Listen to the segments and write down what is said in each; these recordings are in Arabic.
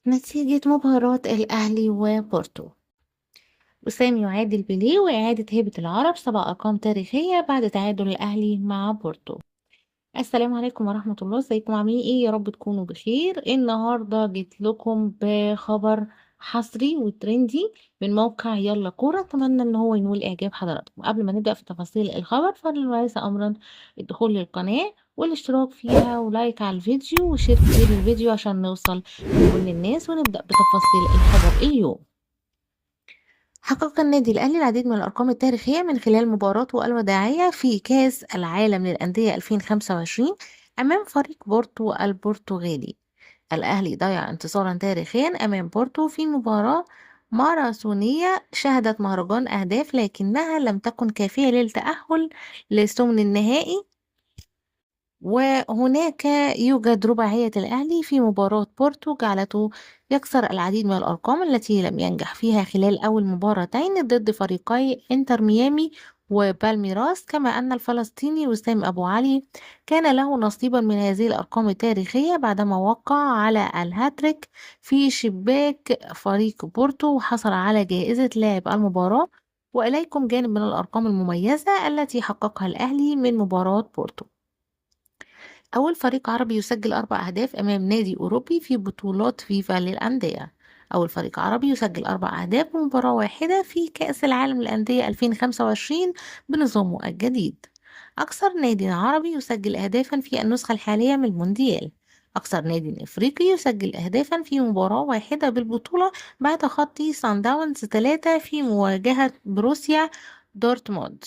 نتيجة مباراة الأهلي وبورتو. وسام يعادل بيليه وإعادة هيبة العرب 7 أرقام تاريخية بعد تعادل الأهلي مع بورتو. السلام عليكم ورحمة الله، ازيكم عاملين ايه؟ يا رب تكونوا بخير. النهاردة جيت لكم بخبر حصري وترندي من موقع يلا كورة، اتمنى ان هو ينول اعجاب حضراتكم. قبل ما نبدأ في تفاصيل الخبر فليس امرا الدخول للقناة والاشتراك فيها ولايك على الفيديو وشير كتير للفيديو عشان نوصل لكل الناس، ونبدأ بتفاصيل الخبر اليوم. حقق النادي الأهلي العديد من الأرقام التاريخية من خلال مباراته الوداعية في كأس العالم للأندية 2025 أمام فريق بورتو البرتغالي. الأهلي ضيع انتصارا تاريخيا أمام بورتو في مباراة ماراثونية شهدت مهرجان أهداف، لكنها لم تكن كافية للتأهل لثمن النهائي. وهناك يوجد رباعية الأهلي في مباراة بورتو جعلته يكسر العديد من الأرقام التي لم ينجح فيها خلال أول مباراتين ضد فريقي إنتر ميامي وبالميراس، كما أن الفلسطيني وسام أبو علي كان له نصيبا من هذه الأرقام التاريخية بعدما وقع على الهاتريك في شباك فريق بورتو وحصل على جائزة لاعب المباراة. وإليكم جانب من الأرقام المميزة التي حققها الأهلي من مباراة بورتو. أول فريق عربي يسجل 4 أهداف أمام نادي أوروبي في بطولات فيفا للأندية. أول فريق عربي يسجل 4 أهداف بمباراة واحدة في كأس العالم للأندية 2025 بنظامه الجديد. أكثر نادي عربي يسجل أهدافا في النسخة الحالية من المونديال. أكثر نادي أفريقي يسجل أهدافا في مباراة واحدة بالبطولة بعد خطي سان داونز 3 في مواجهة بروسيا دورتموند.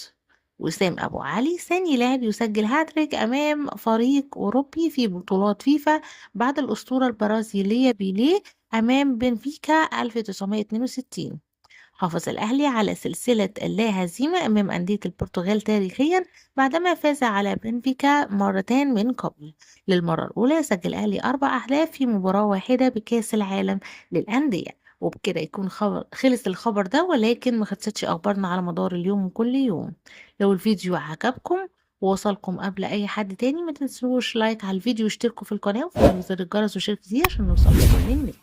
وسام أبو علي ثاني لاعب يسجل هاتريك أمام فريق أوروبي في بطولات فيفا بعد الأسطورة البرازيلية بيليه أمام بنفيكا 1962. حافظ الأهلي على سلسلة اللا هزيمة أمام أندية البرتغال تاريخيا بعدما فاز على بنفيكا مرتين من قبل. للمرة الأولى سجل الأهلي 4 أهداف في مباراة واحدة بكأس العالم للأندية. وبكده يكون خلص الخبر ده، ولكن ما خلصتش أخبارنا على مدار اليوم وكل يوم. لو الفيديو عجبكم ووصلكم قبل أي حد تاني ما تنسوش لايك على الفيديو واشتركوا في القناة وفعلوا زر الجرس وشاركوا فيه عشان نوصل لكل الناس.